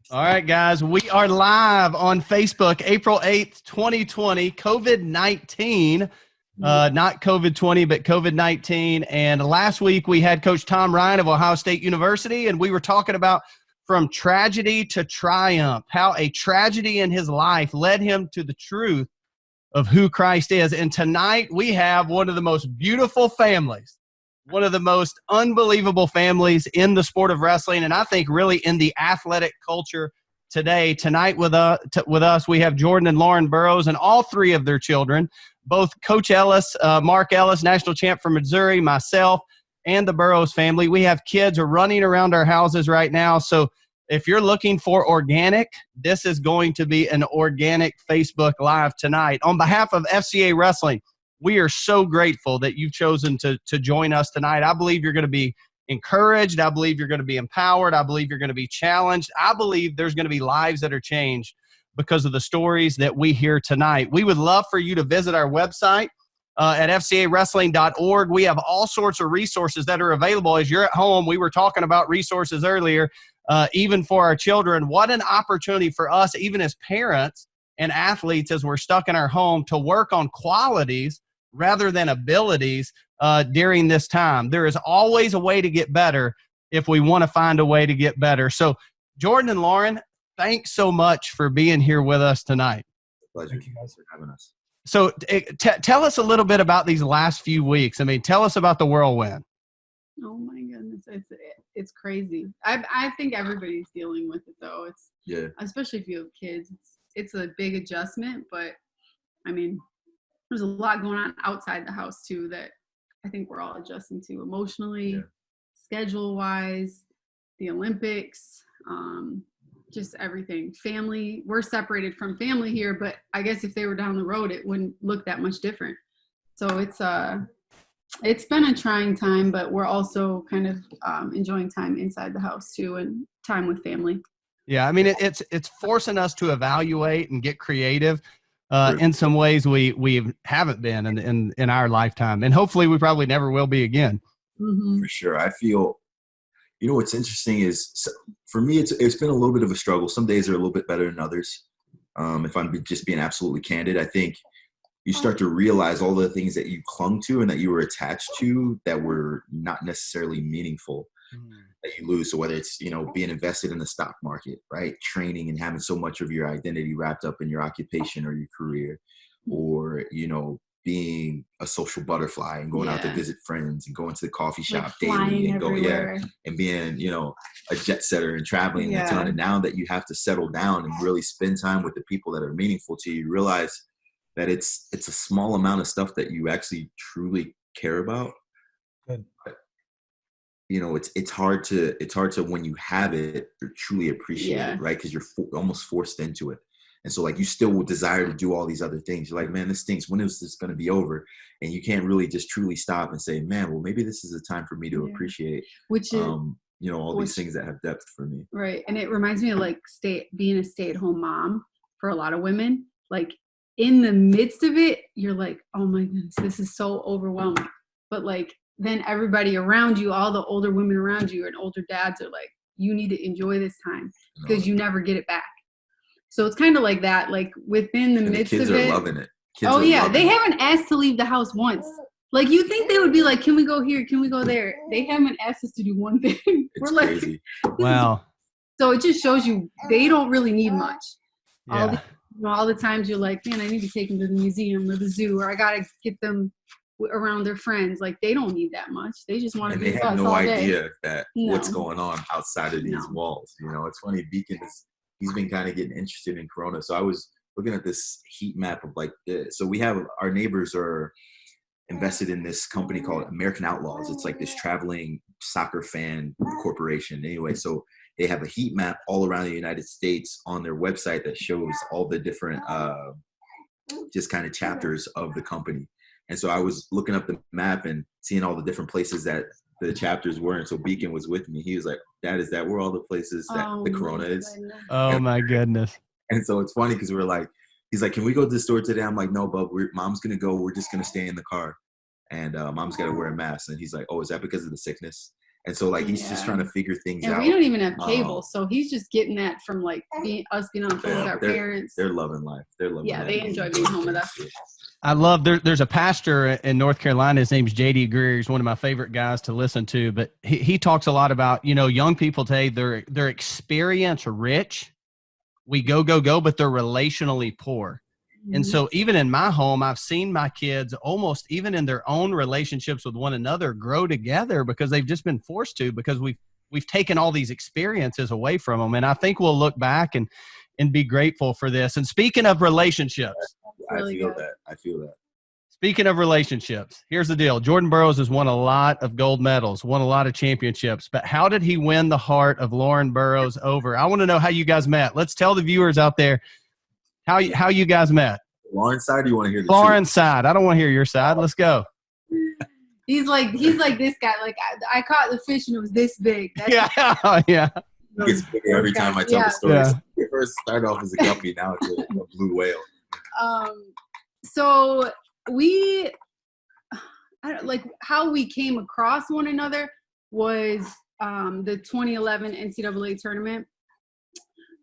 All right, guys, we are live on Facebook, April 8th, 2020, COVID-19, not COVID-20, but COVID-19. And last week we had Coach Tom Ryan of Ohio State University, and we were talking about from tragedy to triumph, how a tragedy in his life led him to the truth of who Christ is. And tonight we have one of the most beautiful families, one of the most unbelievable families in the sport of wrestling, and I think really in the athletic culture today. Tonight with us, we have Jordan and Lauren Burroughs and all three of their children, both Coach Ellis, Mark Ellis, national champ from Missouri, myself, and the Burroughs family. We have kids are running around our houses right now, so if you're looking for organic, this is going to be an organic Facebook Live tonight. On behalf of FCA Wrestling, we are so grateful that you've chosen to join us tonight. I believe you're going to be encouraged. I believe you're going to be empowered. I believe you're going to be challenged. I believe there's going to be lives that are changed because of the stories that we hear tonight. We would love for you to visit our website at fcawrestling.org. We have all sorts of resources that are available as you're at home. We were talking about resources earlier, even for our children. What an opportunity for us, even as parents and athletes, as we're stuck in our home, to work on qualities rather than abilities during this time. There is always a way to get better if we want to find a way to get better. So, Jordan and Lauren, thanks so much for being here with us tonight. Pleasure. Thank you guys for having us. So, tell us a little bit about these last few weeks. I mean, tell us about the whirlwind. Oh my goodness, it's crazy. I think everybody's dealing with it though. Especially if you have kids. It's a big adjustment, but I mean, there's a lot going on outside the house too that I think we're all adjusting to emotionally, schedule-wise, the Olympics, just everything. Family, we're separated from family here, but I guess if they were down the road, it wouldn't look that much different. So it's been a trying time, but we're also kind of enjoying time inside the house too and time with family. Yeah, I mean, it's forcing us to evaluate and get creative in some ways we haven't been in our lifetime, and hopefully we probably never will be again. Mm-hmm. For sure. I feel, what's interesting is, for me, it's been a little bit of a struggle. Some days are a little bit better than others. If I'm just being absolutely candid, I think you start to realize all the things that you clung to and that you were attached to that were not necessarily meaningful. That you lose. So whether it's, being invested in the stock market, right? Training and having so much of your identity wrapped up in your occupation or your career, or, being a social butterfly and going out to visit friends and going to the coffee shop daily and and being, a jet setter and traveling a ton. And now that you have to settle down and really spend time with the people that are meaningful to you, you realize that it's a small amount of stuff that you actually truly care about. Good. But, it's hard to when you have it, truly appreciate it, right? Because you're almost forced into it. And so, like, you still would desire to do all these other things. You're like, man, this stinks. When is this going to be over? And you can't really just truly stop and say, man, well, maybe this is a time for me to appreciate, all these things that have depth for me. Right. And it reminds me of, like, being a stay-at-home mom for a lot of women. Like, in the midst of it, you're like, oh, my goodness, this is so overwhelming. But, like, then everybody around you, all the older women around you and older dads are like, you need to enjoy this time because you never get it back. So it's kind of like that, like within the midst of it. The kids are loving it. They haven't asked to leave the house once. Like, you think they would be like, can we go here? Can we go there? They haven't asked us to do one thing. We're crazy. Like, wow. So it just shows you they don't really need much. Yeah. All the times you're like, man, I need to take them to the museum or the zoo, or I got to get them around their friends. Like, they don't need that much. They just want to be with us all day. They have no idea that what's going on outside of these walls. It's funny. Beacon he's been kind of getting interested in Corona. So I was looking at this heat map of so we have our neighbors are invested in this company called American Outlaws. It's like this traveling soccer fan corporation. Anyway, so they have a heat map all around the United States on their website that shows all the different just kind of chapters of the company. And so I was looking up the map and seeing all the different places that the chapters were. And so Beacon was with me. He was like, Dad, is that where all the places that the Corona is? Oh, my goodness. And so it's funny because he's like, can we go to the store today? I'm like, no, bub, Mom's going to go. We're just going to stay in the car. And Mom's got to wear a mask. And he's like, oh, is that because of the sickness? And so like he's just trying to figure things out. And we don't even have cable, so he's just getting that from like us being on the phone with our parents. They're loving life. They're loving life. Yeah, they enjoy being home with us. I love there's a pastor in North Carolina. His name's J.D. Greer. He's one of my favorite guys to listen to. But he talks a lot about, young people today, they're experience rich. We go, but they're relationally poor. Mm-hmm. And so even in my home, I've seen my kids almost even in their own relationships with one another grow together because they've just been forced to, because we've taken all these experiences away from them. And I think we'll look back and be grateful for this. And speaking of relationships, I feel that. Speaking of relationships, here's the deal. Jordan Burroughs has won a lot of gold medals, won a lot of championships, but how did he win the heart of Lauren Burroughs over? I want to know how you guys met. Let's tell the viewers out there how you guys met. Lauren's side, or do you want to hear the Lauren's side. I don't want to hear your side. Let's go. He's like this guy. Like I caught the fish and it was this big. Yeah. It gets bigger every time I tell the story. Yeah. It first started off as a guppy, now it's a blue whale. So how we came across one another was the 2011 NCAA tournament.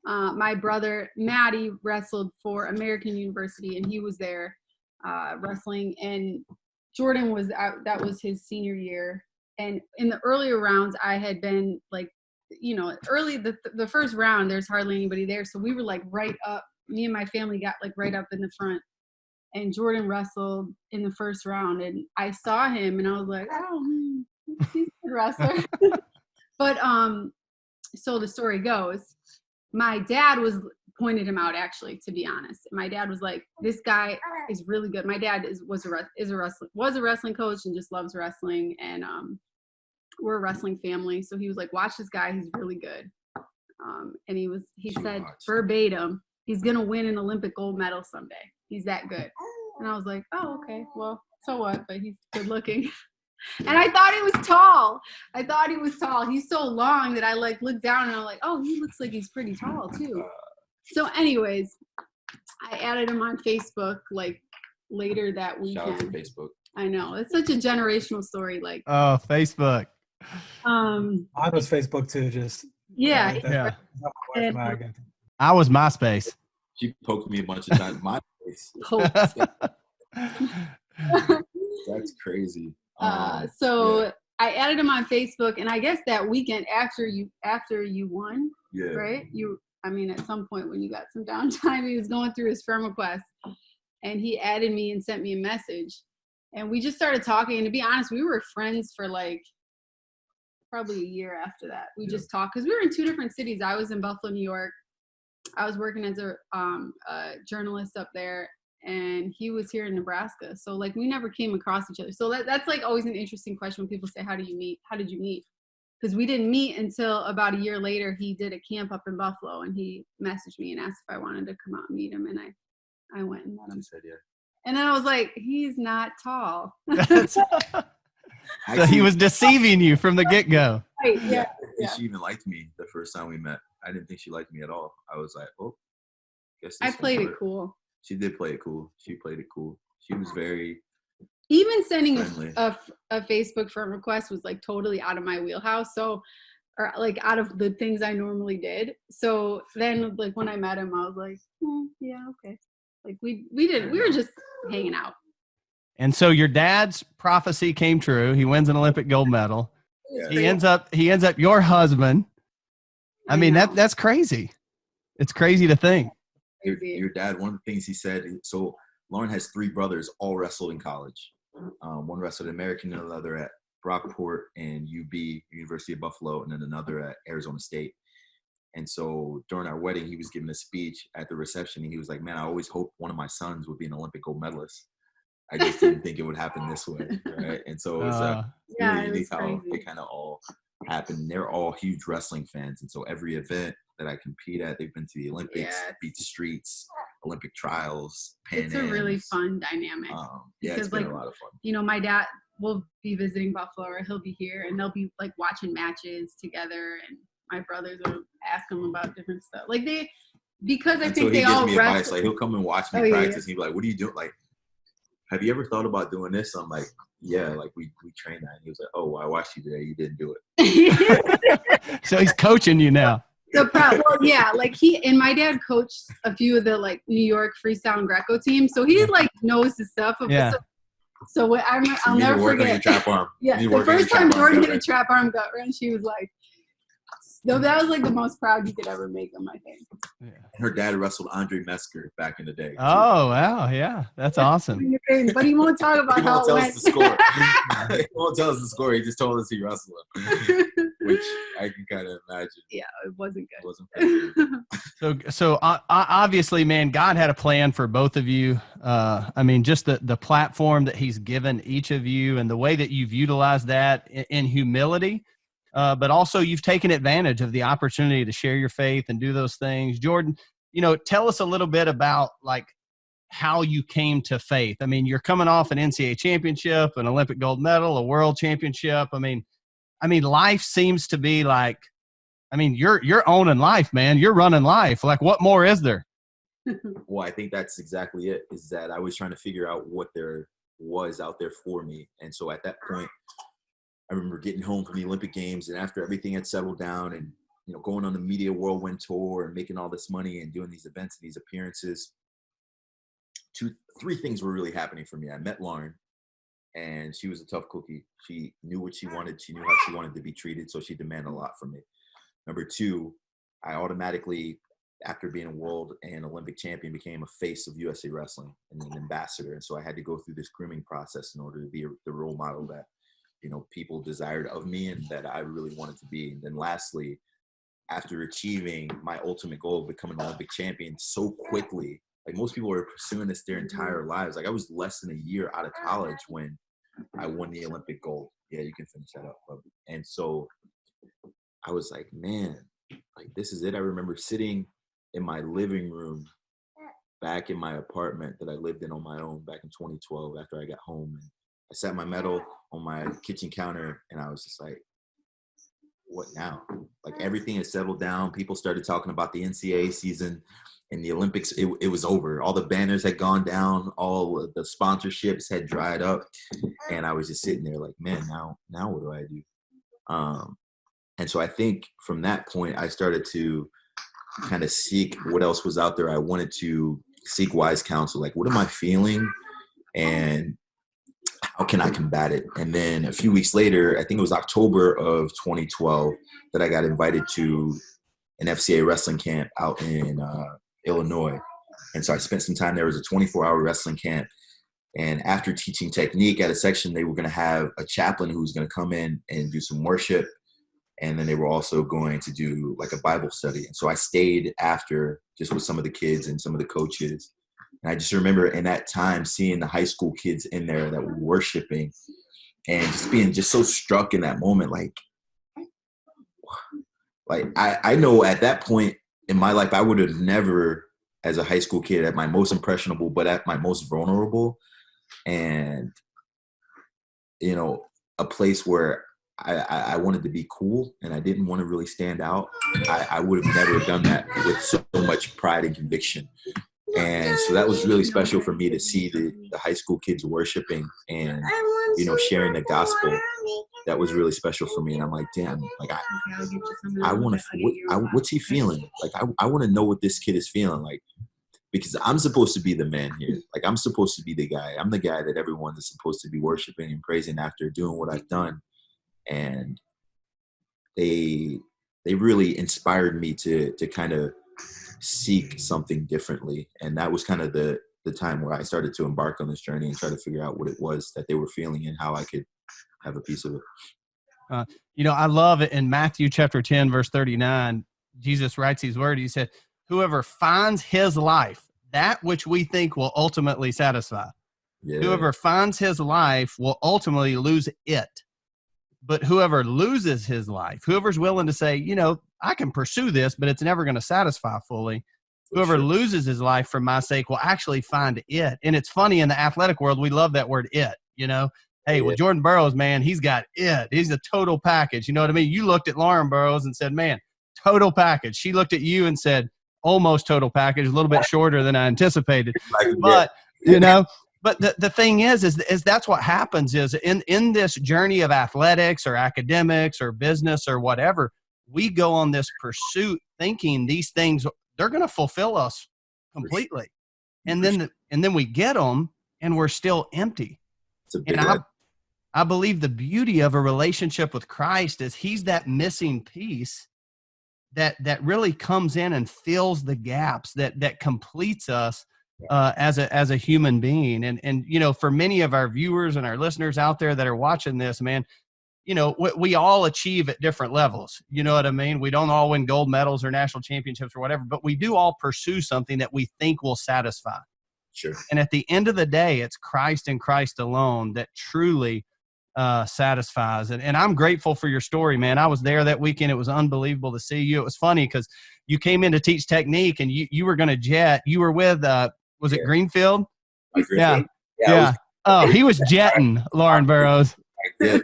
My brother Maddie wrestled for American University, and he was there wrestling. And Jordan was that was his senior year. And in the earlier rounds, I had been like, early the first round, there's hardly anybody there, so we were like right up. Me and my family got like right up in the front. And Jordan wrestled in the first round, and I saw him, and I was like, "Oh, he's a good wrestler." But so the story goes, my dad pointed him out. Actually, to be honest, my dad was like, "This guy is really good." My dad was a wrestling coach and just loves wrestling, and we're a wrestling family. So he was like, "Watch this guy; he's really good." And he said verbatim, "He's gonna win an Olympic gold medal someday. He's that good." And I was like, "Oh, okay. Well, so what? But he's good looking." And I thought he was tall. He's so long that I like looked down and I'm like, "Oh, he looks like he's pretty tall too." So anyways, I added him on Facebook like later that weekend. Shout out to Facebook. I know. It's such a generational story. Like, oh, Facebook. I was Facebook too, just yeah. I was MySpace. She poked me a bunch of times. MySpace. That's crazy. So I added him on Facebook, and I guess that weekend after you won, right? At some point when you got some downtime, he was going through his friend request, and he added me and sent me a message, and we just started talking. And to be honest, we were friends for like probably a year after that. We just talked because we were in two different cities. I was in Buffalo, New York. I was working as a journalist up there, and he was here in Nebraska. So like we never came across each other. So that's like always an interesting question when people say, "How do you meet? How did you meet?" Because we didn't meet until about a year later. He did a camp up in Buffalo, and he messaged me and asked if I wanted to come out and meet him, and I went and met him. Said, yeah. And then I was like, "He's not tall." So he was deceiving you from the get-go. Right, yeah. She even liked me the first time we met. I didn't think she liked me at all. I was like, "Oh, guess I played it cool." She did play it cool. She played it cool. She was very even sending a Facebook friend request was like totally out of my wheelhouse. So, or like out of the things I normally did. So then, like when I met him, I was like, "Yeah, okay." Like we were just hanging out. And so your dad's prophecy came true. He wins an Olympic gold medal. Yeah. He ends up your husband. I mean, that's crazy. It's crazy to think. Your dad, one of the things he said, so Lauren has three brothers, all wrestled in college. One wrestled at American, another at Brockport and UB, University of Buffalo, and then another at Arizona State. And so during our wedding, he was giving a speech at the reception, and he was like, "Man, I always hoped one of my sons would be an Olympic gold medalist. I just didn't think it would happen this way." Right? And so it was really unique how it kind of all happened. They're all huge wrestling fans. And so every event that I compete at, they've been to the Olympics, Beat the Streets, Olympic trials, Pan It's a really fun dynamic. It's been a lot of fun. My dad will be visiting Buffalo, or he'll be here, and they'll be like watching matches together, and my brothers will ask him about different stuff. Like because I think they all wrestle. Advice. Like he'll come and watch me practice, and he'll be like, "What are you doing?" Like, have you ever thought about doing this? I'm like, yeah, like we trained that. And he was like, oh, I watched you today. You didn't do it. So he's coaching you now. Well, yeah, like my dad coached a few of the like New York freestyle and Greco teams, so he like knows his stuff. Yeah. So I'll never forget. Trap arm. Yeah, the first time Jordan hit a trap arm gut wrench, she was like, no, that was like the most proud you could ever make him, I think. Yeah. Her dad wrestled Andre Mesker back in the day. Oh, wow. Yeah. That's awesome. But he won't talk about how it went. He won't tell us the score. He just told us he wrestled him, which I can kind of imagine. Yeah, it wasn't good. It wasn't good. So obviously, man, God had a plan for both of you. I mean, just the platform that he's given each of you and the way that you've utilized that in humility. But also you've taken advantage of the opportunity to share your faith and do those things. Jordan, tell us a little bit about like how you came to faith. I mean, you're coming off an NCAA championship, an Olympic gold medal, a world championship. I mean, life seems to be like, you're owning life, man. You're running life. Like, what more is there? Well, I think that's exactly it, is that I was trying to figure out what there was out there for me. And so at that point, I remember getting home from the Olympic Games, and after everything had settled down and, going on the media whirlwind tour and making all this money and doing these events and these appearances, three things were really happening for me. I met Lauren, and she was a tough cookie. She knew what she wanted. She knew how she wanted to be treated, so she demanded a lot from me. Number two, I automatically, after being a world and Olympic champion, became a face of USA Wrestling and an ambassador. And so I had to go through this grooming process in order to be the role model that people desired of me and that I really wanted to be. And then lastly, after achieving my ultimate goal of becoming an Olympic champion so quickly, like most people are pursuing this their entire lives. Like I was less than a year out of college when I won the Olympic gold. Yeah, you can finish that up. And so I was like, man, like this is it. I remember sitting in my living room back in my apartment that I lived in on my own back in 2012 after I got home. And I sat my medal on my kitchen counter and I was just like, what now? Like everything had settled down. People started talking about the NCAA season and the Olympics. It was over. All the banners had gone down. All of the sponsorships had dried up. And I was just sitting there like, man, now what do I do? And so I think from that point, I started to kind of seek what else was out there. I wanted to seek wise counsel. Like, what am I feeling? And how can I combat it? And then a few weeks later, I think it was October of 2012, that I got invited to an FCA wrestling camp out in Illinois. And so I spent some time there. It was a 24-hour wrestling camp. And after teaching technique at a section, they were going to have a chaplain who was going to come in and do some worship. And then they were also going to do like a Bible study. And so I stayed after just with some of the kids and some of the coaches. And I just remember in that time seeing the high school kids in there that were worshiping and just being just so struck in that moment. Like I know at that point in my life, I would have never, as a high school kid, at my most impressionable, but at my most vulnerable, and, a place where I wanted to be cool and I didn't want to really stand out. I would have never done that with so much pride and conviction. And so that was really special for me to see the high school kids worshiping and, sharing the gospel. That was really special for me. And I'm like, damn, like I want to, what's he feeling? Like, I want to know what this kid is feeling like, because I'm supposed to be the man here. Like, I'm supposed to be the guy. I'm the guy that everyone is supposed to be worshiping and praising after doing what I've done. And they really inspired me to kind of seek something differently. And that was kind of the time where I started to embark on this journey and try to figure out what it was that they were feeling and how I could have a piece of it. I love it in Matthew chapter 10, verse 39, Jesus writes these words. He said, whoever finds his life, that which we think will ultimately satisfy. Yeah. Whoever finds his life will ultimately lose it. But whoever loses his life, whoever's willing to say, I can pursue this, but it's never going to satisfy fully. Whoever loses his life for my sake will actually find it. And it's funny, in the athletic world, we love that word it, Hey, well, Jordan Burroughs, man, he's got it. He's a total package. You know what I mean? You looked at Lauren Burroughs and said, man, total package. She looked at you and said, almost total package, a little bit shorter than I anticipated. But, But the thing is that's what happens is in this journey of athletics or academics or business or whatever, we go on this pursuit thinking these things, they're going to fulfill us completely. And then we get them and we're still empty. And I believe the beauty of a relationship with Christ is he's that missing piece that really comes in and fills the gaps that completes us as a human being. And, you know, for many of our viewers and our listeners out there that are watching this, man, you know, we all achieve at different levels. You know what I mean? We don't all win gold medals or national championships or whatever, but we do all pursue something that we think will satisfy. Sure. And at the end of the day, it's Christ and Christ alone that truly satisfies. And I'm grateful for your story, man. I was there that weekend. It was unbelievable to see you. It was funny because you came in to teach technique and you were going to jet. You were with, was it Greenfield? Yeah. Oh, he was jetting Lauren Burroughs. Yeah,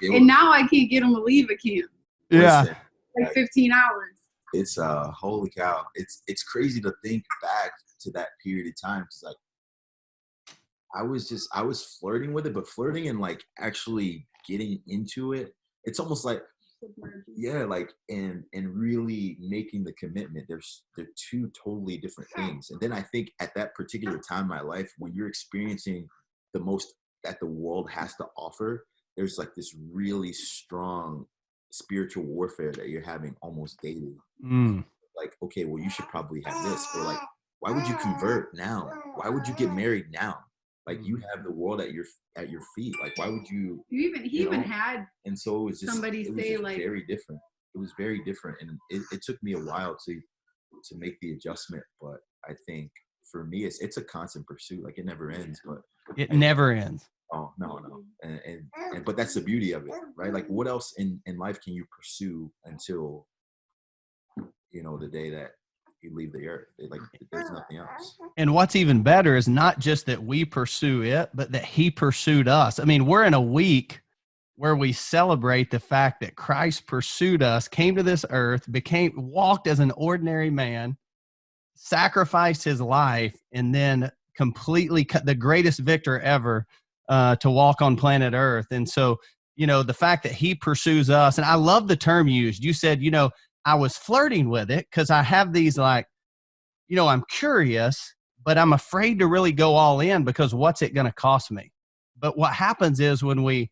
and now I can't get him to leave a camp. Yeah. Like 15 hours. It's holy cow. It's crazy to think back to that period of time. Cause like I was flirting with it, but flirting and like actually getting into it, it's almost like, yeah, like, and really making the commitment. They're two totally different things. And then I think at that particular time in my life, when you're experiencing the most that the world has to offer, there's like this really strong spiritual warfare that you're having almost daily. Like, okay, well, you should probably have this. Or like, why would you convert now? Why would you get married now? Like, you have the world at your feet. Like, why would you? He even had. And so it was just somebody say like very different. It was very different, and it took me a while to make the adjustment. But I think for me, it's a constant pursuit. Like, it never ends. But it never ends. Oh, no. And but that's the beauty of it, right? Like, what else in life can you pursue until, you know, the day that you leave the earth? Like, there's nothing else. And what's even better is not just that we pursue it, but that he pursued us. I mean, we're in a week where we celebrate the fact that Christ pursued us, came to this earth, walked as an ordinary man, sacrificed his life, and then completely cut the greatest victor ever to walk on planet Earth. And so, you know, the fact that he pursues us, and I love the term used. You said, you know, I was flirting with it because I have these like, you know, I'm curious, but I'm afraid to really go all in because what's it going to cost me? But what happens is when we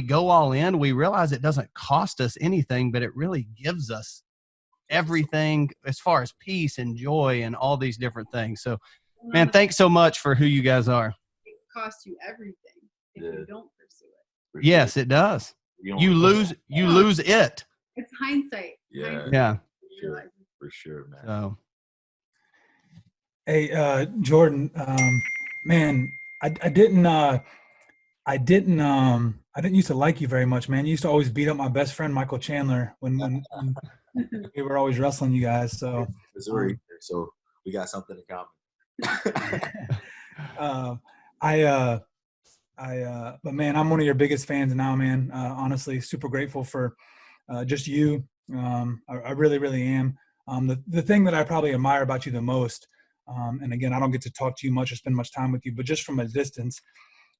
go all in, we realize it doesn't cost us anything, but it really gives us everything as far as peace and joy and all these different things. So, man, thanks so much for who you guys are. Cost you everything if you don't pursue it. Yes, it does. You lose it. It's hindsight. Yeah. For sure, man. So. Hey, Jordan, man, I didn't used to like you very much, man. You used to always beat up my best friend Michael Chandler when we were always wrestling you guys. So Missouri, so we got something in common. But man, I'm one of your biggest fans now, man. Honestly, super grateful for just you. I really, really am. The thing that I probably admire about you the most, and again, I don't get to talk to you much or spend much time with you, but just from a distance,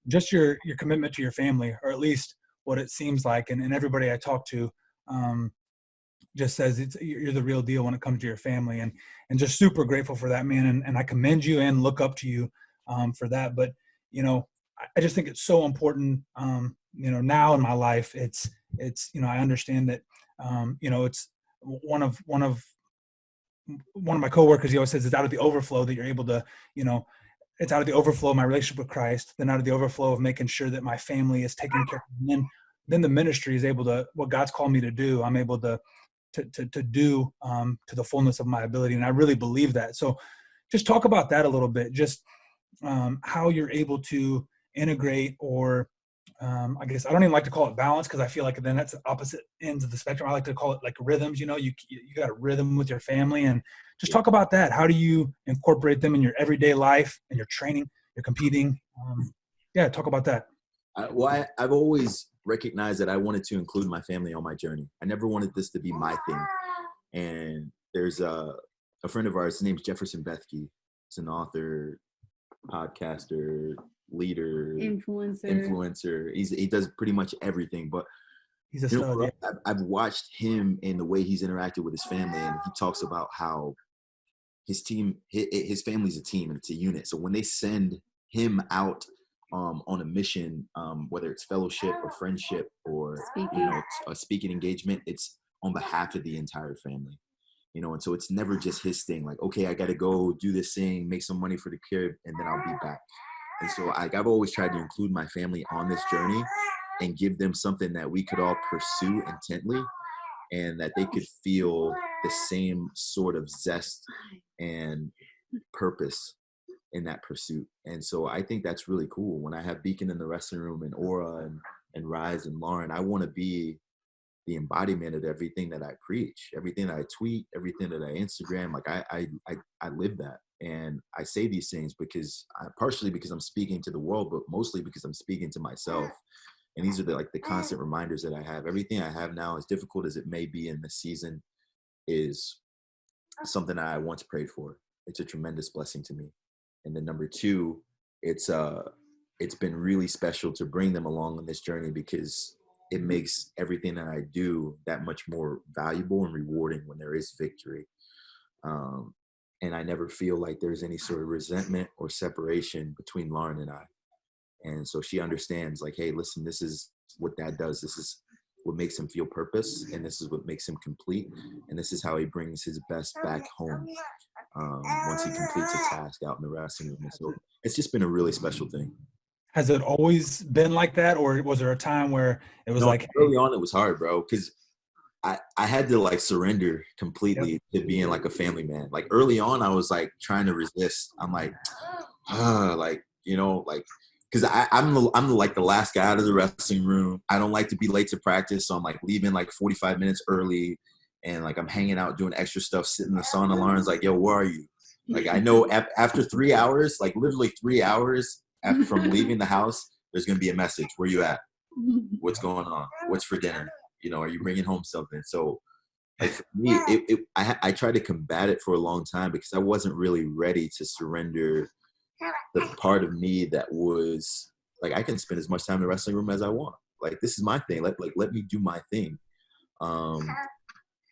just your commitment to your family, or at least what it seems like, and everybody I talk to just says you're the real deal when it comes to your family, and just super grateful for that, man. And I commend you and look up to you for that. But you know, I just think it's so important. You know, now in my life, it's you know, I understand that you know, it's one of my coworkers. He always says it's out of the overflow that you're able to, you know, it's out of the overflow of my relationship with Christ, then out of the overflow of making sure that my family is taken care of. And then the ministry is able to, what God's called me to do, I'm able to do to the fullness of my ability. And I really believe that. So just talk about that a little bit, just how you're able to integrate, or I guess I don't even like to call it balance, because I feel like then that's the opposite ends of the spectrum. I like to call it like rhythms. You know, you got a rhythm with your family, and just talk about that. How do you incorporate them in your everyday life and your training, your competing? Yeah, talk about that. I've always recognized that I wanted to include my family on my journey. I never wanted this to be my thing. And there's a friend of ours, his name's Jefferson Bethke. He's an author, podcaster, leader, influencer. He does pretty much everything. But he's a stud. Yeah. I've watched him and the way he's interacted with his family, and he talks about how his family's a team and it's a unit. So when they send him out on a mission, whether it's fellowship or friendship or a speaking engagement, it's on behalf of the entire family. And so it's never just his thing. Like, okay, I got to go do this thing, make some money for the kid, and then I'll be back. And so I've always tried to include my family on this journey and give them something that we could all pursue intently, and that they could feel the same sort of zest and purpose in that pursuit. And so I think that's really cool. When I have Beacon in the wrestling room, and Aura and Rise and Lauren, I want to be the embodiment of everything that I preach, everything that I tweet, everything that I Instagram. Like I live that. And I say these things partially because I'm speaking to the world, but mostly because I'm speaking to myself. And these are the constant reminders that I have. Everything I have now, as difficult as it may be in this season, is something I once prayed for. It's a tremendous blessing to me. And then number two, it's been really special to bring them along on this journey, because it makes everything that I do that much more valuable and rewarding when there is victory. And I never feel like there's any sort of resentment or separation between Lauren and I. And so she understands, like, hey, listen, this is what Dad does. This is what makes him feel purpose, and this is what makes him complete, and this is how he brings his best back home once he completes a task out in the wrestling room. And so it's just been a really special thing. Has it always been like that, or was there a time where it was early on it was hard, bro, because I had to surrender completely to being like a family man. Like early on, I was like trying to resist. I'm like, because I'm the last guy out of the wrestling room. I don't like to be late to practice, so I'm like leaving 45 minutes early, and I'm hanging out doing extra stuff, sitting in the sauna. Lauren's like, yo, where are you? I know after 3 hours, literally 3 hours from leaving the house, there's gonna be a message. Where you at? What's going on? What's for dinner? Are you bringing home something? So for me, I tried to combat it for a long time, because I wasn't really ready to surrender the part of me that was I can spend as much time in the wrestling room as I want. This is my thing. Let me do my thing.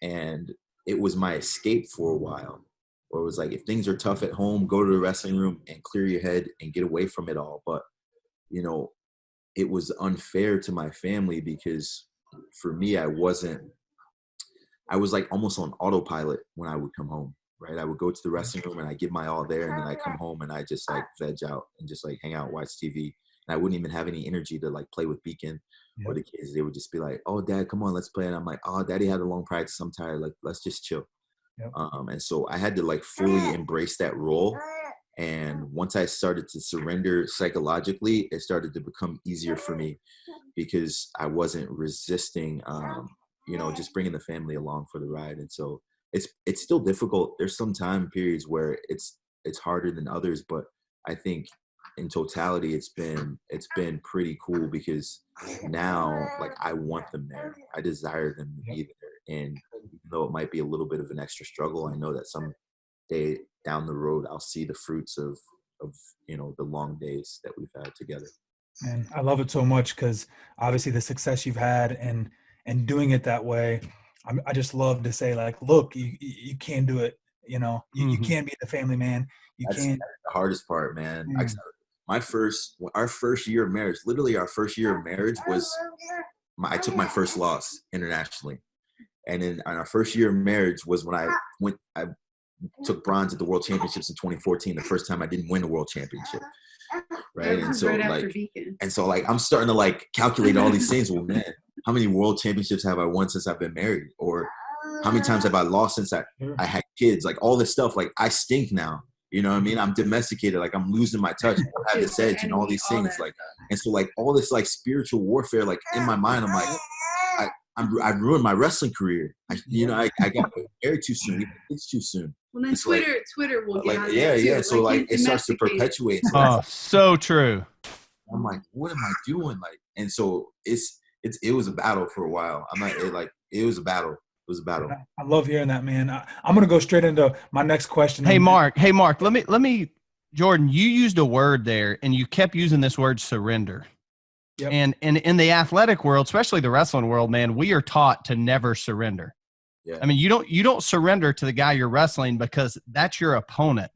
And it was my escape for a while, where it was if things are tough at home, go to the wrestling room and clear your head and get away from it all. But, it was unfair to my family, because for me, I was almost on autopilot when I would come home. Right, I would go to the wrestling room and I give my all there, and then I come home and I just veg out and just hang out, watch TV, and I wouldn't even have any energy to play with Beacon or the kids. They would just be like, "Oh, Dad, come on, let's play." And I'm like, "Oh, Daddy had a long practice. I'm tired. Let's just chill." Yep. And so I had to fully embrace that role. And once I started to surrender psychologically, it started to become easier for me, because I wasn't resisting, just bringing the family along for the ride. And so it's still difficult. There's some time periods where it's harder than others, but I think in totality it's been pretty cool, because now I want them there. I desire them to be there. And even though it might be a little bit of an extra struggle, I know that someday down the road I'll see the fruits of the long days that we've had together. And I love it so much, because obviously the success you've had and doing it that way, I just love to say, look, you can do it. You can be the family man. That's the hardest part, man. Our first year of marriage, literally our first year of marriage was I took my first loss internationally. And then our first year of marriage was when I took bronze at the World Championships in 2014, the first time I didn't win the World Championship. Right. And so I'm starting to calculate all these things. Well, man, how many World Championships have I won since I've been married? Or how many times have I lost since I had kids? All this stuff, I stink now. You know what I mean? I'm domesticated. I'm losing my touch. I don't have this edge and all these things. And so all this spiritual warfare, in my mind, I'm like, I've ruined my wrestling career. I got married too soon. It's too soon. Well, then Twitter will get on there too. So it starts to perpetuate. Oh, so true. I'm like, what am I doing? And so it was a battle for a while. It was a battle. It was a battle. I love hearing that, man. I'm gonna go straight into my next question. Hey, Mark. Let me Jordan, you used a word there, and you kept using this word surrender. Yep. And in the athletic world, especially the wrestling world, man, we are taught to never surrender. Yeah. I mean, you don't surrender to the guy you're wrestling because that's your opponent.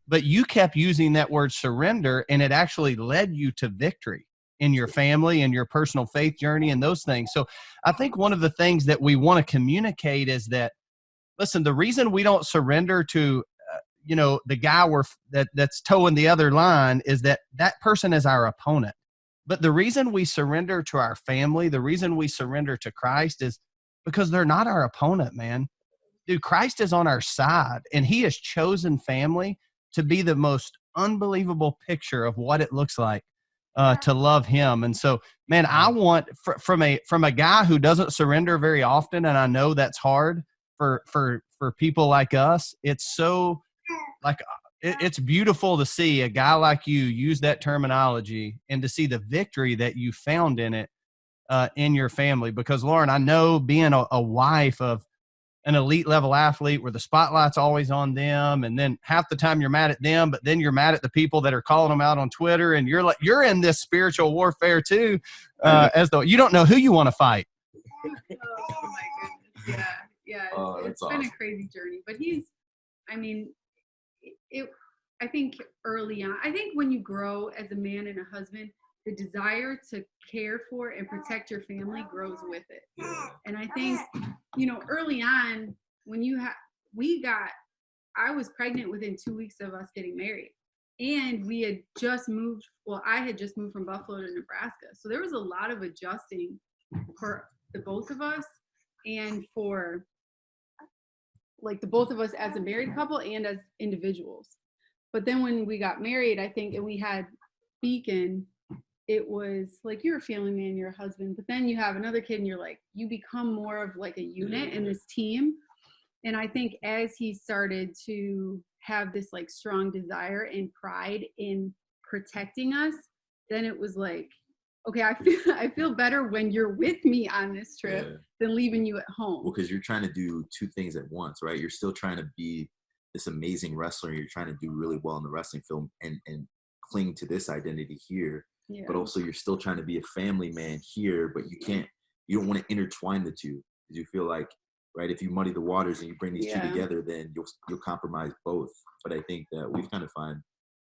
But you kept using that word surrender, and it actually led you to victory in your family and your personal faith journey and those things. So I think one of the things that we want to communicate is that, listen, the reason we don't surrender to the guy that's towing the other line is that person is our opponent. But the reason we surrender to our family, the reason we surrender to Christ is because they're not our opponent, man. Dude, Christ is on our side, and he has chosen family to be the most unbelievable picture of what it looks like to love him. And so, man, I want from a guy who doesn't surrender very often, and I know that's hard for people like us. It's so like it's beautiful to see a guy like you use that terminology and to see the victory that you found in it in your family. Because Lauren, I know being a wife of an elite level athlete where the spotlight's always on them, and then half the time you're mad at them, but then you're mad at the people that are calling them out on Twitter, and you're in this spiritual warfare too, as though you don't know who you want to fight. Oh my goodness. Yeah. It's been awesome. a crazy journey, but I think early on, I think when you grow as a man and a husband, the desire to care for and protect your family grows with it. Yeah. And I think, early on when I was pregnant within 2 weeks of us getting married, and we had just moved. Well, I had just moved from Buffalo to Nebraska. So there was a lot of adjusting for the both of us, and for like the both of us as a married couple and as individuals. But then when we got married, I think, and we had Beacon, it was like you're a family man, you're a husband, but then you have another kid and you're like, you become more of like a unit in this team. And I think as he started to have this like strong desire and pride in protecting us, then it was like, okay, I feel better when you're with me on this trip than leaving you at home. Well, because you're trying to do two things at once, right? You're still trying to be this amazing wrestler. You're trying to do really well in the wrestling film and cling to this identity here. Yeah. But also you're still trying to be a family man here, but you don't want to intertwine the two, because you feel like, right, if you muddy the waters and you bring these two together, then you'll compromise both. But I think that we've kind of find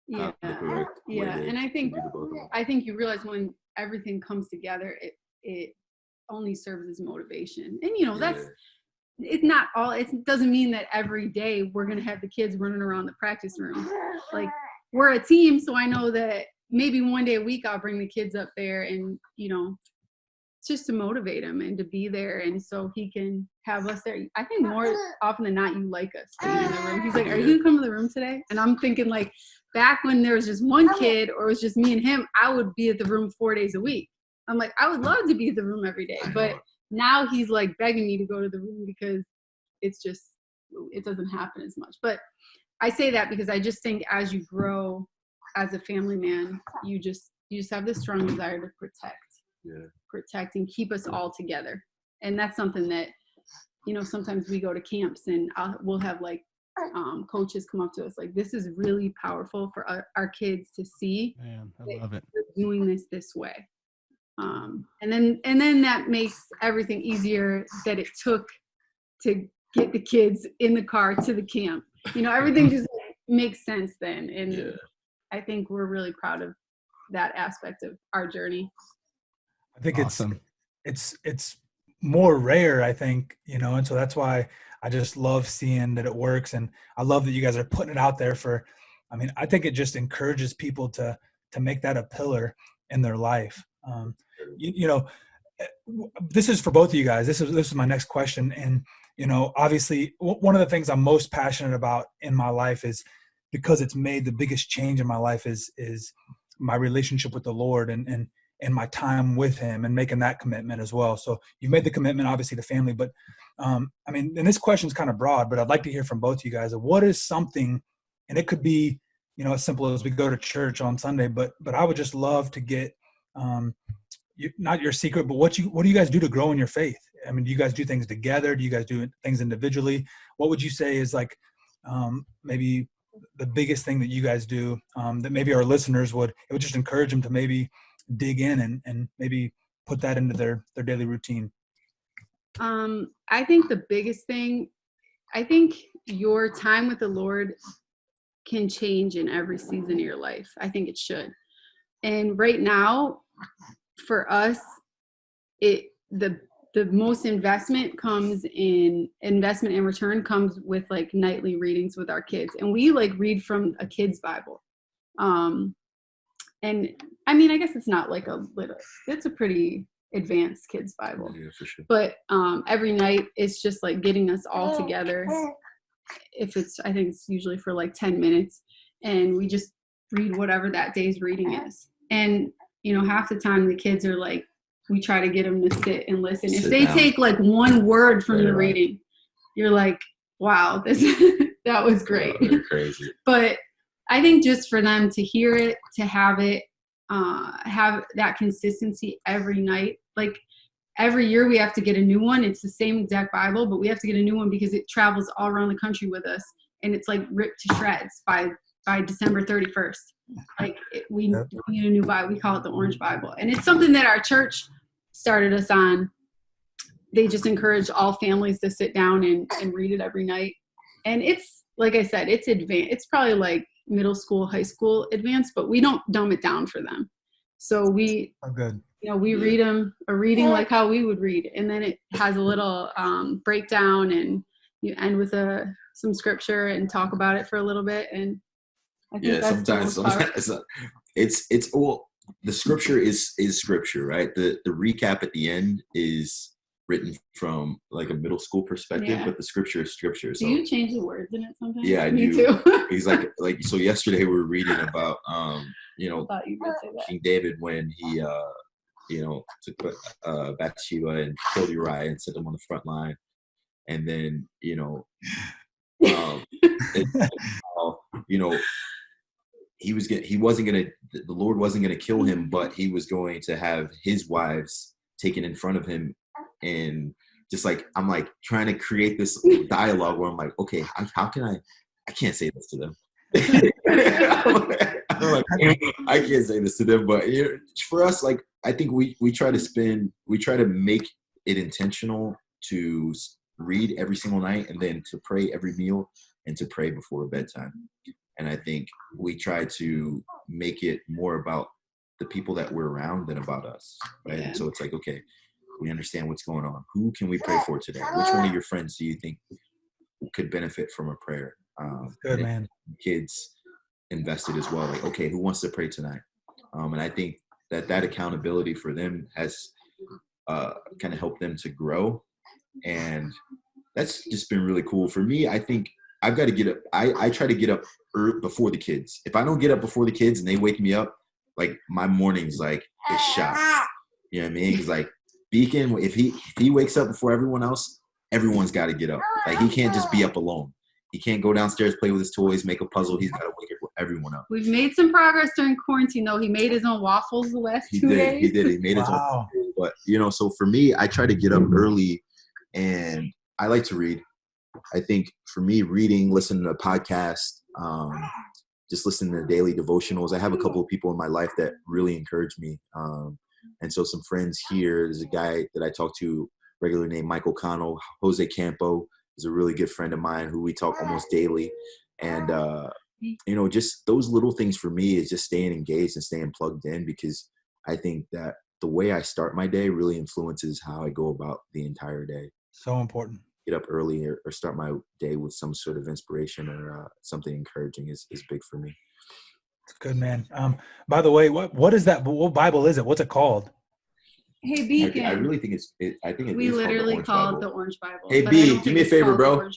the correct way to, and I think do the both of them. I think you realize when everything comes together, it only serves as motivation. And that's it's not all. It doesn't mean that every day we're gonna have the kids running around the practice room. Like, we're a team, so I know that maybe one day a week I'll bring the kids up there, and just to motivate him and to be there, and so he can have us there. I think more often than not, you like us to be in the room. He's like, "Are you gonna come to the room today?" And I'm thinking, like, back when there was just one kid or it was just me and him, I would be at the room 4 days a week. I'm like, I would love to be at the room every day, but now he's like begging me to go to the room because it doesn't happen as much. But I say that because I just think as you grow as a family man, you just have this strong desire to protect and keep us all together. And that's something that, sometimes we go to camps and we'll have like coaches come up to us like, this is really powerful for our kids to see. Man, I love it. We're doing this way. And then that makes everything easier that it took to get the kids in the car to the camp. Everything just makes sense then. And I think we're really proud of that aspect of our journey. I think awesome. It's more rare, I think, and so that's why I just love seeing that it works. And I love that you guys are putting it out there I think it just encourages people to make that a pillar in their life. This is for both of you guys. This is my next question. And, obviously one of the things I'm most passionate about in my life is, because it's made the biggest change in my life, is my relationship with the Lord and my time with him and making that commitment as well. So you've made the commitment, obviously, to family, but and this question is kind of broad, but I'd like to hear from both of you guys of what is something, and it could be, as simple as we go to church on Sunday, but I would just love to get, not your secret, but what do you guys do to grow in your faith? Do you guys do things together? Do you guys do things individually? What would you say is like, maybe the biggest thing that you guys do that maybe our listeners would just encourage them to maybe dig in and maybe put that into their daily routine? I think the biggest thing, I think your time with the Lord can change in every season of your life. I think it should. And right now, for us, the most investment and return comes with like nightly readings with our kids. And we like read from a kid's Bible. And I mean, I guess it's not like it's a pretty advanced kids Bible. Yeah, for sure. But every night it's just like getting us all together. I think it's usually for like 10 minutes, and we just read whatever that day's reading is. And, half the time the kids are like, we try to get them to sit and listen. If they take like one word from the reading, you're like, wow, that was great. Oh, they're crazy. But I think just for them to hear it, to have it, have that consistency every night. Like every year we have to get a new one. It's the same exact Bible, but we have to get a new one because it travels all around the country with us, and it's like ripped to shreds by December 31st. Like we need a new Bible. We call it the Orange Bible, and it's something that our church started us on. They just encourage all families to sit down and read it every night. And it's, like I said, it's advanced. It's probably like middle school, high school advanced, but we don't dumb it down for them. So we read them a reading like how we would read. And then it has a little breakdown, and you end with some scripture and talk about it for a little bit. And I think sometimes it's all, the scripture is scripture, right? The recap at the end is written from like a middle school perspective, but the scripture is scripture. So do you change the words in it sometimes? Yeah, I Me do. Too. He's like so yesterday we were reading about King David when he took Bathsheba and killed Uriah and set them on the front line, and then the Lord wasn't gonna kill him, but he was going to have his wives taken in front of him. And just like, I'm like trying to create this dialogue where I'm like, okay, how can I can't say this to them. I'm like, I can't say this to them, but for us, like, I think we try to make it intentional to read every single night, and then to pray every meal, and to pray before bedtime. And I think we try to make it more about the people that we're around than about us, right? Yeah. And so it's like, okay, we understand what's going on. Who can we pray for today? Which one of your friends do you think could benefit from a prayer? Good, man. Kids invested as well. Like, okay, who wants to pray tonight? And I think that accountability for them has kind of helped them to grow. And that's just been really cool. For me, I think I've got to get up. I try to get up before the kids. If I don't get up before the kids and they wake me up, like my morning's like is shot. You know what I mean? Because like Beacon, if he wakes up before everyone else, everyone's got to get up. Like he can't just be up alone. He can't go downstairs, play with his toys, make a puzzle. He's got to wake everyone up. We've made some progress during quarantine, though. He made his own waffles the last 2 days. He did. He made his own. But so for me, I try to get up early, and I like to read. I think for me, reading, listening to podcasts, just listening to daily devotionals. I have a couple of people in my life that really encourage me. And so some friends here. There's a guy that I talk to regularly named Michael Connell. Jose Campo is a really good friend of mine who we talk almost daily. And, just those little things for me is just staying engaged and staying plugged in, because I think that the way I start my day really influences how I go about the entire day. So important. Get up early or start my day with some sort of inspiration or something encouraging is big for me. Good, man. By the way, what is that? What Bible is it? What's it called? Hey, Beacon. I really think we literally call it the Orange Bible. Hey, B, do me a favor, bro.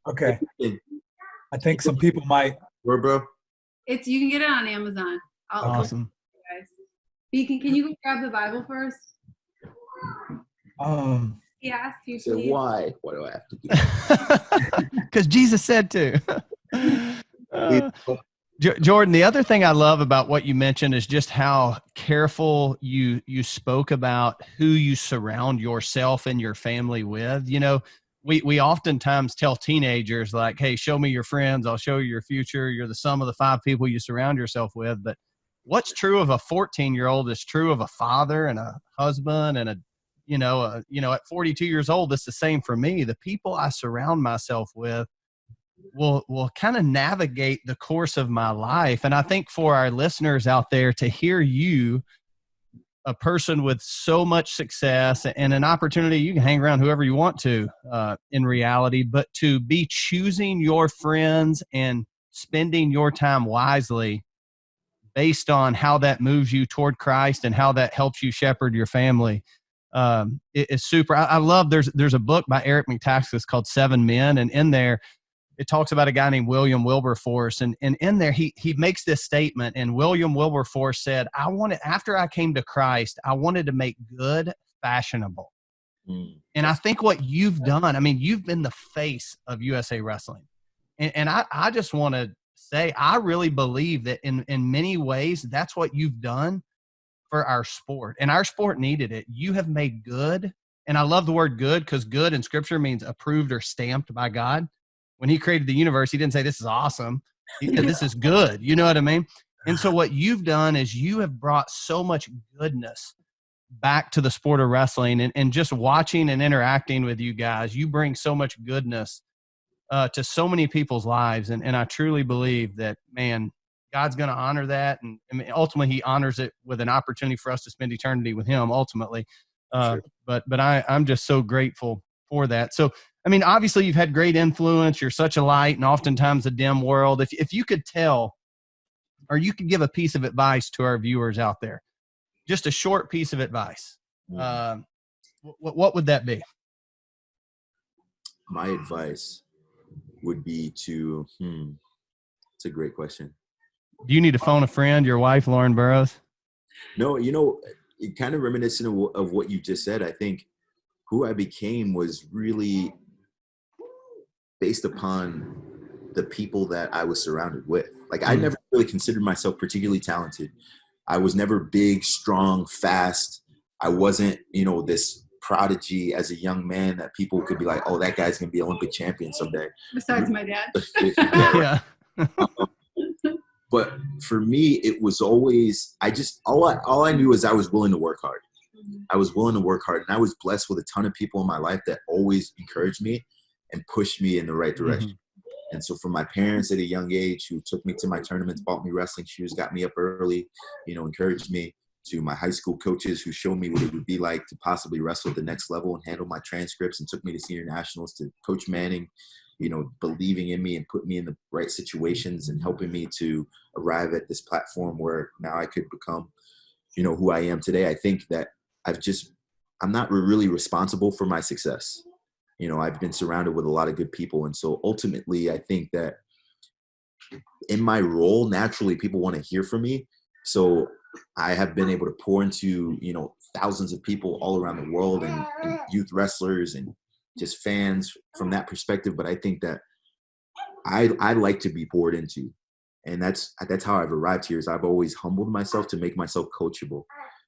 Okay. I think some people might. Where, bro? You can get it on Amazon. Awesome. Guys. Beacon, can you grab the Bible first? He asked you to. So why? What do I have to do? Because Jesus said to. Jordan, the other thing I love about what you mentioned is just how careful you spoke about who you surround yourself and your family with. we oftentimes tell teenagers like, hey, show me your friends. I'll show you your future. You're the sum of the 5 people you surround yourself with. But what's true of a 14-year-old is true of a father and a husband and at 42 years old, it's the same for me. The people I surround myself with will kind of navigate the course of my life. And I think for our listeners out there to hear you, a person with so much success and an opportunity, you can hang around whoever you want to in reality, but to be choosing your friends and spending your time wisely based on how that moves you toward Christ and how that helps you shepherd your family. It's super. I love, there's a book by Eric McTaxis called 7 Men. And in there, it talks about a guy named William Wilberforce. And in there, he makes this statement. And William Wilberforce said, after I came to Christ, I wanted to make good fashionable. And I think what you've done, I mean, you've been the face of USA Wrestling. And I just want to say, I really believe that in many ways, that's what you've done for our sport. And our sport needed it. You have made good. And I love the word good because good in Scripture means approved or stamped by God. When he created the universe, he didn't say, this is awesome. He said, this is good. You know what I mean? And so what you've done is you have brought so much goodness back to the sport of wrestling, and just watching and interacting with you guys, you bring so much goodness to so many people's lives. And I truly believe that, man, God's going to honor that. And I mean, ultimately he honors it with an opportunity for us to spend eternity with him ultimately. Sure. But I'm just so grateful for that. So, I mean, obviously you've had great influence. You're such a light and oftentimes a dim world. If you could tell, or you could give a piece of advice to our viewers out there, just a short piece of advice, what would that be? My advice would be to, it's a great question. Do you need to phone a friend, your wife, Lauren Burroughs? No, it kind of reminiscent of what you just said. I think who I became was really based upon the people that I was surrounded with. Like, I never really considered myself particularly talented. I was never big, strong, fast. I wasn't, this prodigy as a young man that people could be like, oh, that guy's going to be Olympic champion someday. Besides my dad. Yeah. But for me, it was always, all I knew is I was willing to work hard. I was willing to work hard. And I was blessed with a ton of people in my life that always encouraged me and pushed me in the right direction. And so from my parents at a young age who took me to my tournaments, bought me wrestling shoes, got me up early, encouraged me, to my high school coaches who showed me what it would be like to possibly wrestle at the next level and handle my transcripts and took me to senior nationals, to Coach Manning, believing in me and putting me in the right situations and helping me to arrive at this platform where now I could become, who I am today. I think that I'm not really responsible for my success. I've been surrounded with a lot of good people. And so ultimately, I think that in my role, naturally, people want to hear from me. So I have been able to pour into, thousands of people all around the world and youth wrestlers and just fans from that perspective. But I think that I like to be poured into. And that's how I've arrived here, is I've always humbled myself to make myself coachable,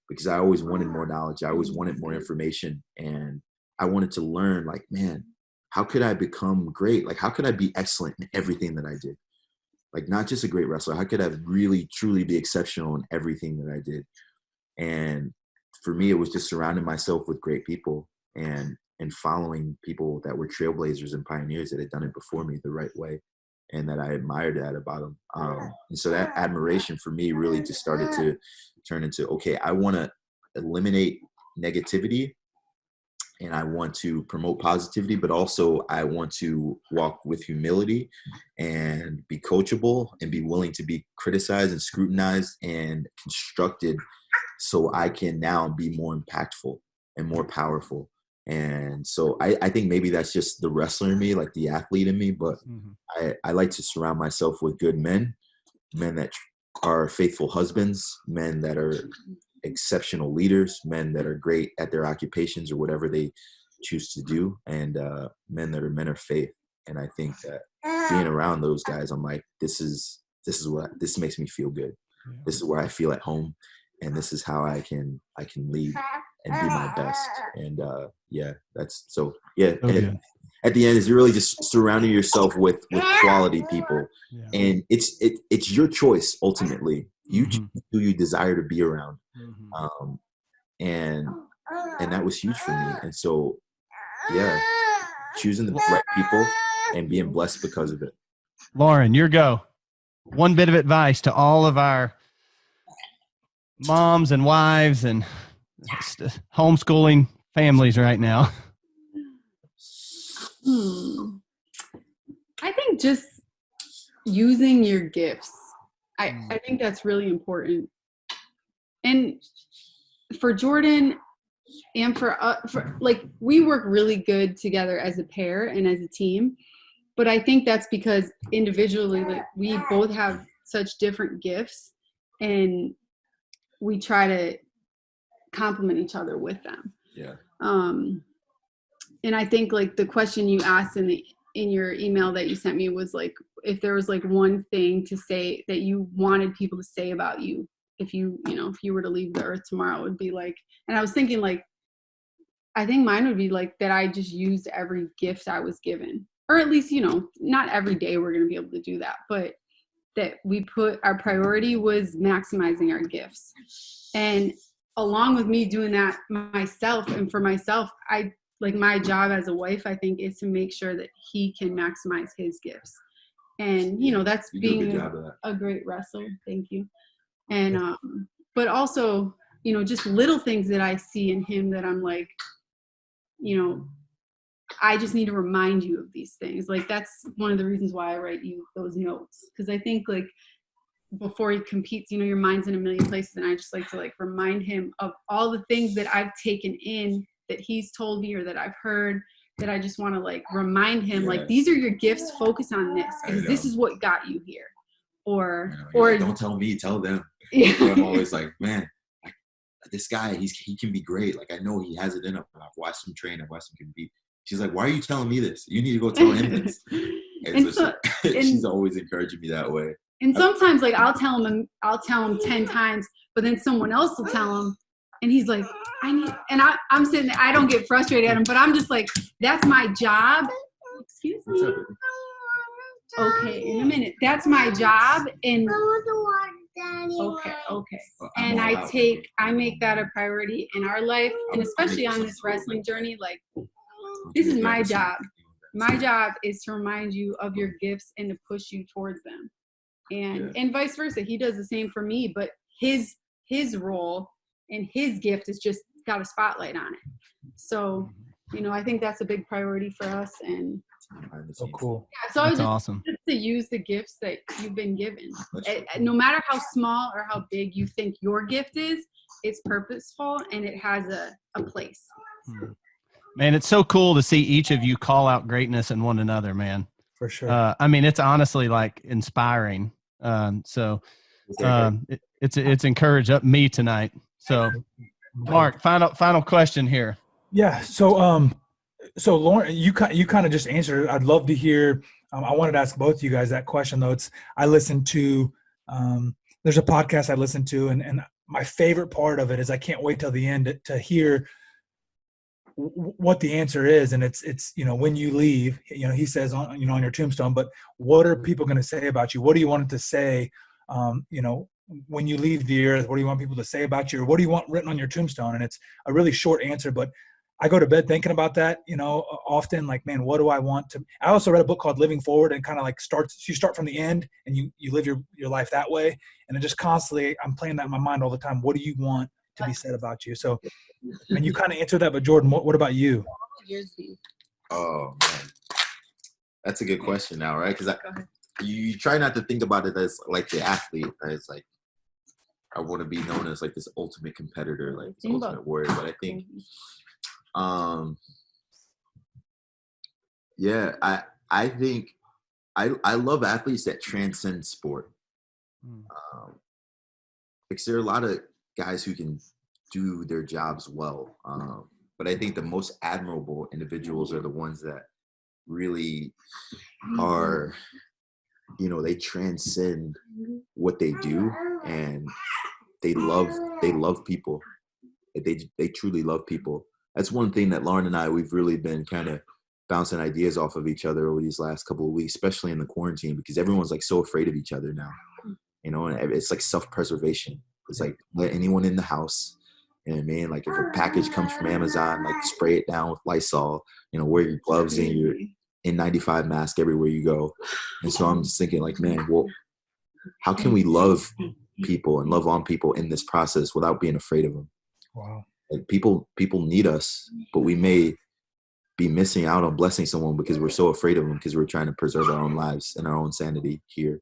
because I always wanted more knowledge. I always wanted more information. And I wanted to learn, like, man, how could I become great? Like, how could I be excellent in everything that I did? Like, not just a great wrestler. How could I really, truly be exceptional in everything that I did? And for me, it was just surrounding myself with great people and following people that were trailblazers and pioneers that had done it before me the right way, and that I admired that about them. And so that admiration for me really just started to turn into, okay, I want to eliminate negativity and I want to promote positivity, but also I want to walk with humility and be coachable and be willing to be criticized and scrutinized and constructed, so I can now be more impactful and more powerful. And so I think maybe that's just the wrestler in me, like the athlete in me, but I like to surround myself with good men that are faithful husbands, men that are exceptional leaders, men that are great at their occupations or whatever they choose to do, and men that are men of faith. And I think that being around those guys, I'm like, this makes me feel good. This is where I feel at home, and this is how I can lead and be my best. And that's so. Yeah. at the end is really just surrounding yourself with quality people. Yeah. And it's your choice ultimately. You choose who you desire to be around. And that was huge for me. And so, yeah, choosing the right people and being blessed because of it. Lauren, your go. One bit of advice to all of our moms and wives and homeschooling families right now. I think just using your gifts. I think that's really important. And for Jordan and for like, we work really good together as a pair and as a team. But I think that's because individually, like, we both have such different gifts, and we try to complement each other with them. Yeah. And I think, like, the question you asked in your email that you sent me was like, if there was like one thing to say that you wanted people to say about you, if you were to leave the earth tomorrow, it would be like, and I was thinking, like, I think mine would be like that I just used every gift I was given, or at least, not every day we're going to be able to do that, but that we put our priority was maximizing our gifts. And along with me doing that myself, and for myself, I like, my job as a wife, I think, is to make sure that he can maximize his gifts. And, that's being a great wrestler. Thank you. And, but also, just little things that I see in him that I'm like, I just need to remind you of these things. Like, that's one of the reasons why I write you those notes. Because I think, like, before he competes, your mind's in a million places. And I just like to, like, remind him of all the things that I've taken in, that he's told me, or that I've heard, that I just want to, like, remind him, like, these are your gifts, focus on this, because this is what got you here. Or like, don't tell me, tell them. Yeah. I'm always like, man, this guy, he can be great. Like, I know he has it in him. I've watched him train, I've watched him compete. She's like, why are you telling me this? You need to go tell him this. And so she's always encouraging me that way. And sometimes, like, I'll tell him 10 times, but then someone else will tell him, and he's like, I'm sitting there, I don't get frustrated at him, but I'm just like, that's my job. Excuse me. Okay, in a minute. That's my job. And okay. And I make that a priority in our life, and especially on this wrestling journey. Like, this is my job. My job is to remind you of your gifts and to push you towards them. And vice versa. He does the same for me, but his role and his gift is just got a spotlight on it. So, I think that's a big priority for us. And so cool. Yeah, so that's awesome. Just to use the gifts that you've been given. No matter how small or how big you think your gift is, it's purposeful and it has a place. Man, it's so cool to see each of you call out greatness in one another, man. For sure. I mean, it's honestly, like, inspiring. It's encouraged me tonight. So, Mark, final question here. Yeah. So Lauren, you kind of just answered it. I'd love to hear. I wanted to ask both of you guys that question, though. I listened to. There's a podcast I listened to, and my favorite part of it is I can't wait till the end to hear what the answer is. And it's when you leave, he says on your tombstone, but what are people going to say about you? What do you want it to say? When you leave the earth, what do you want people to say about you? Or what do you want written on your tombstone? And it's a really short answer, but I go to bed thinking about that, often, like, man, what do I want to, I also read a book called Living Forward, and kind of like you start from the end and you live your life that way. And it just constantly, I'm playing that in my mind all the time. What do you want to be said about you? So, and you kind of answered that, but Jordan, what about you? Oh man, that's a good question now, right? Because you try not to think about it as like the athlete, right? It's like, I want to be known as like this ultimate competitor, like this ultimate warrior. But I think, I think I love athletes that transcend sport. Because there are a lot of guys who can do their jobs well. But I think the most admirable individuals are the ones that really are, they transcend what they do, and they love people. They truly love people. That's one thing that Lauren and I, we've really been kind of bouncing ideas off of each other over these last couple of weeks, especially in the quarantine, because everyone's like so afraid of each other now, you know, and it's like self-preservation. It's like, let anyone in the house, you know what I mean? Like if a package comes from Amazon, like spray it down with Lysol, you know, wear your gloves and your N95 mask everywhere you go. And so I'm just thinking like, man, well, how can we love people and love on people in this process without being afraid of them? Wow. Like people need us, but we may be missing out on blessing someone because we're so afraid of them, because we're trying to preserve our own lives and our own sanity here.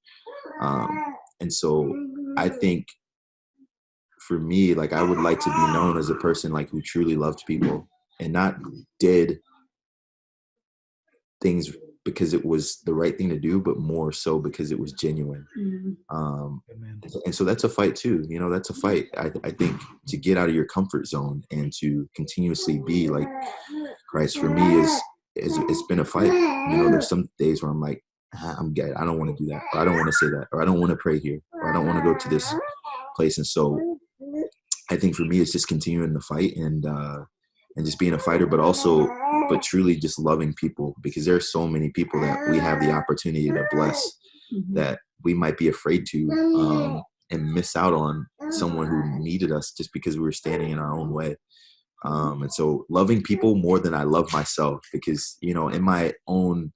And so I think for me, like I would like to be known as a person like who truly loved people and not did things because it was the right thing to do, but more so because it was genuine. And so that's a fight too. You know, that's a fight. I think to get out of your comfort zone and to continuously be like Christ for me it's been a fight. You know, there's some days where I'm like, I'm good. I don't want to do that. Or I don't want to say that. Or I don't want to pray here. Or I don't want to go to this place. And so I think for me, it's just continuing the fight and just being a fighter, but truly just loving people, because there are so many people that we have the opportunity to bless that we might be afraid to and miss out on someone who needed us just because we were standing in our own way. And so loving people more than I love myself, because, you know, in my own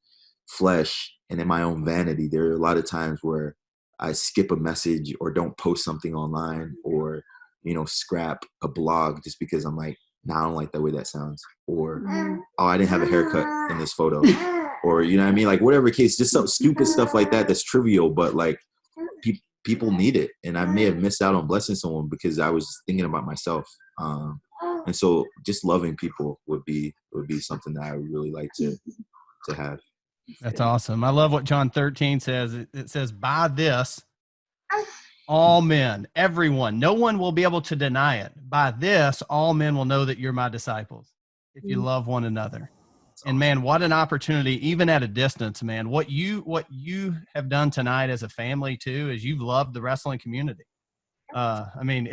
flesh and in my own vanity, there are a lot of times where I skip a message or don't post something online or, you know, scrap a blog just because I'm like, nah, I don't like the way that sounds. Or, oh, I didn't have a haircut in this photo. Or, you know what I mean? Like whatever case, just some stupid stuff like that that's trivial, but like people need it. And I may have missed out on blessing someone because I was thinking about myself. And so just loving people would be something that I would really like to have. That's awesome. I love what John 13 says. It says, by this, all men, everyone, no one will be able to deny it. By this, all men will know that you're my disciples, if you love one another. And man, what an opportunity, even at a distance, man. What you have done tonight as a family too, is you've loved the wrestling community. I mean,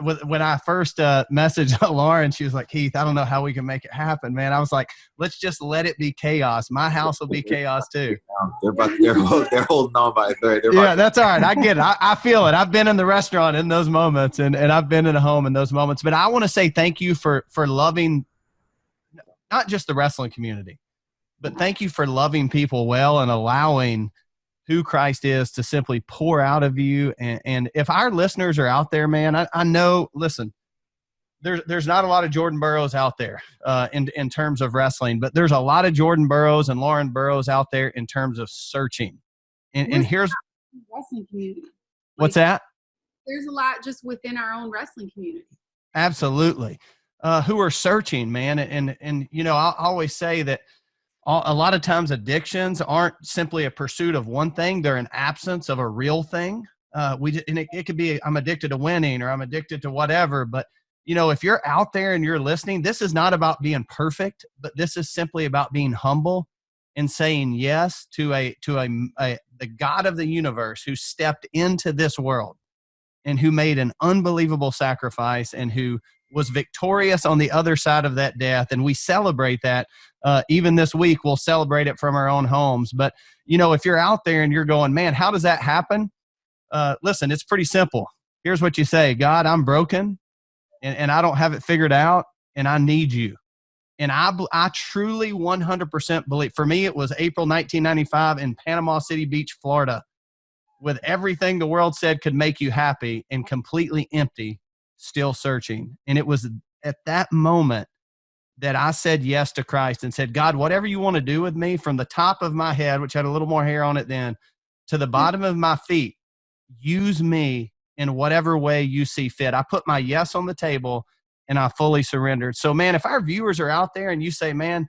when I first messaged Lauren, she was like, Keith, I don't know how we can make it happen, man. I was like, let's just let it be chaos. My house will be chaos too. They're holding on by a thread. Yeah, that's all right. I get it. I feel it. I've been in the restaurant in those moments, and I've been in a home in those moments. But I want to say thank you for loving not just the wrestling community, but thank you for loving people well and allowing who Christ is to simply pour out of you. And if our listeners are out there, man, I know, listen, there's not a lot of Jordan Burroughs out there in terms of wrestling, but there's a lot of Jordan Burroughs and Lauren Burroughs out there in terms of searching. And here's wrestling community. What's that? There's a lot just within our own wrestling community. Absolutely. Who are searching, man. And you know, I always say that a lot of times addictions aren't simply a pursuit of one thing. They're an absence of a real thing. It could be, I'm addicted to winning or I'm addicted to whatever. But, you know, if you're out there and you're listening, this is not about being perfect, but this is simply about being humble and saying yes to the God of the universe who stepped into this world and who made an unbelievable sacrifice and who was victorious on the other side of that death. And we celebrate that. Even this week, we'll celebrate it from our own homes. But, you know, if you're out there and you're going, man, how does that happen? Listen, it's pretty simple. Here's what you say: God, I'm broken and I don't have it figured out and I need you. And I truly 100% believe. For me, it was April 1995 in Panama City Beach, Florida, with everything the world said could make you happy and completely empty, still searching. And it was at that moment that I said yes to Christ and said, God, whatever you want to do with me, from the top of my head, which had a little more hair on it then, to the bottom of my feet, use me in whatever way you see fit. I put my yes on the table and I fully surrendered. So, man, if our viewers are out there and you say, man,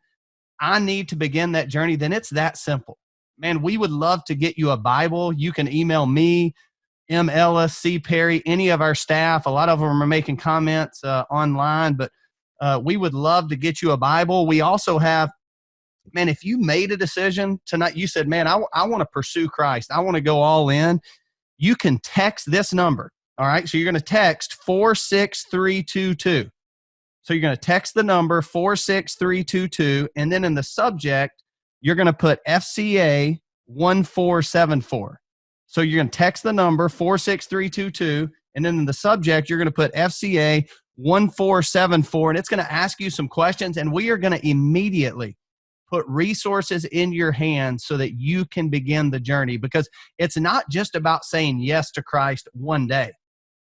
I need to begin that journey, then it's that simple. Man, we would love to get you a Bible. You can email me, M. Ellis, C. Perry, any of our staff. A lot of them are making comments online, but we would love to get you a Bible. We also have, man, if you made a decision tonight, you said, man, I want to pursue Christ. I want to go all in. You can text this number. All right. So you're going to text 46322. So you're going to text the number 46322, and then in the subject, you're going to put FCA 1474. So you're going to text the number 46322, and then in the subject, you're going to put FCA 1474, and it's going to ask you some questions, and we are going to immediately put resources in your hands so that you can begin the journey, because it's not just about saying yes to Christ one day.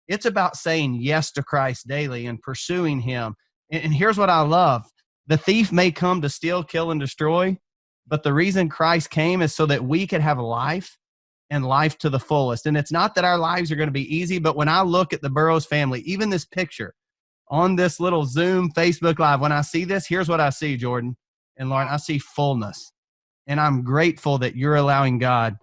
It's about saying yes to Christ daily and pursuing him. And here's what I love. The thief may come to steal, kill, and destroy, but the reason Christ came is so that we could have life and life to the fullest. And it's not that our lives are going to be easy, but when I look at the Burroughs family, even this picture on this little Zoom Facebook Live, when I see this, here's what I see, Jordan and Lauren. I see fullness. And I'm grateful that you're allowing God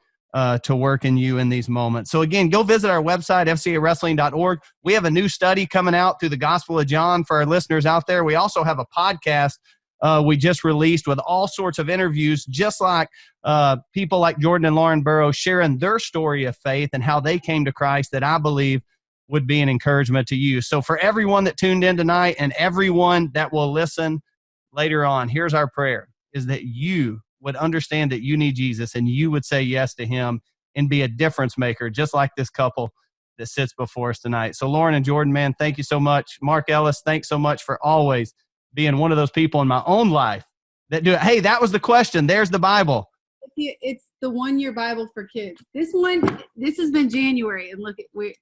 to work in you in these moments. So again, go visit our website, fcawrestling.org. We have a new study coming out through the Gospel of John for our listeners out there. We also have a podcast we just released with all sorts of interviews, just like people like Jordan and Lauren Burroughs sharing their story of faith and how they came to Christ, that I believe would be an encouragement to you. So for everyone that tuned in tonight and everyone that will listen later on, here's our prayer, is that you would understand that you need Jesus and you would say yes to him and be a difference maker, just like this couple that sits before us tonight. So Lauren and Jordan, man, thank you so much. Mark Ellis, thanks so much for always being one of those people in my own life that do it. Hey, that was the question. There's the Bible. It's the 1 year Bible for kids. This has been January, and look, we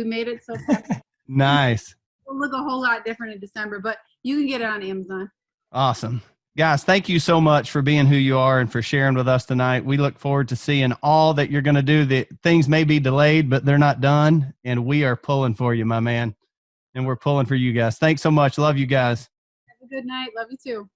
made it so far. Nice. It'll look a whole lot different in December, but you can get it on Amazon. Awesome. Guys, thank you so much for being who you are and for sharing with us tonight. We look forward to seeing all that you're going to do. The things may be delayed, but they're not done, and we are pulling for you, my man, and we're pulling for you guys. Thanks so much. Love you guys. Have a good night. Love you too.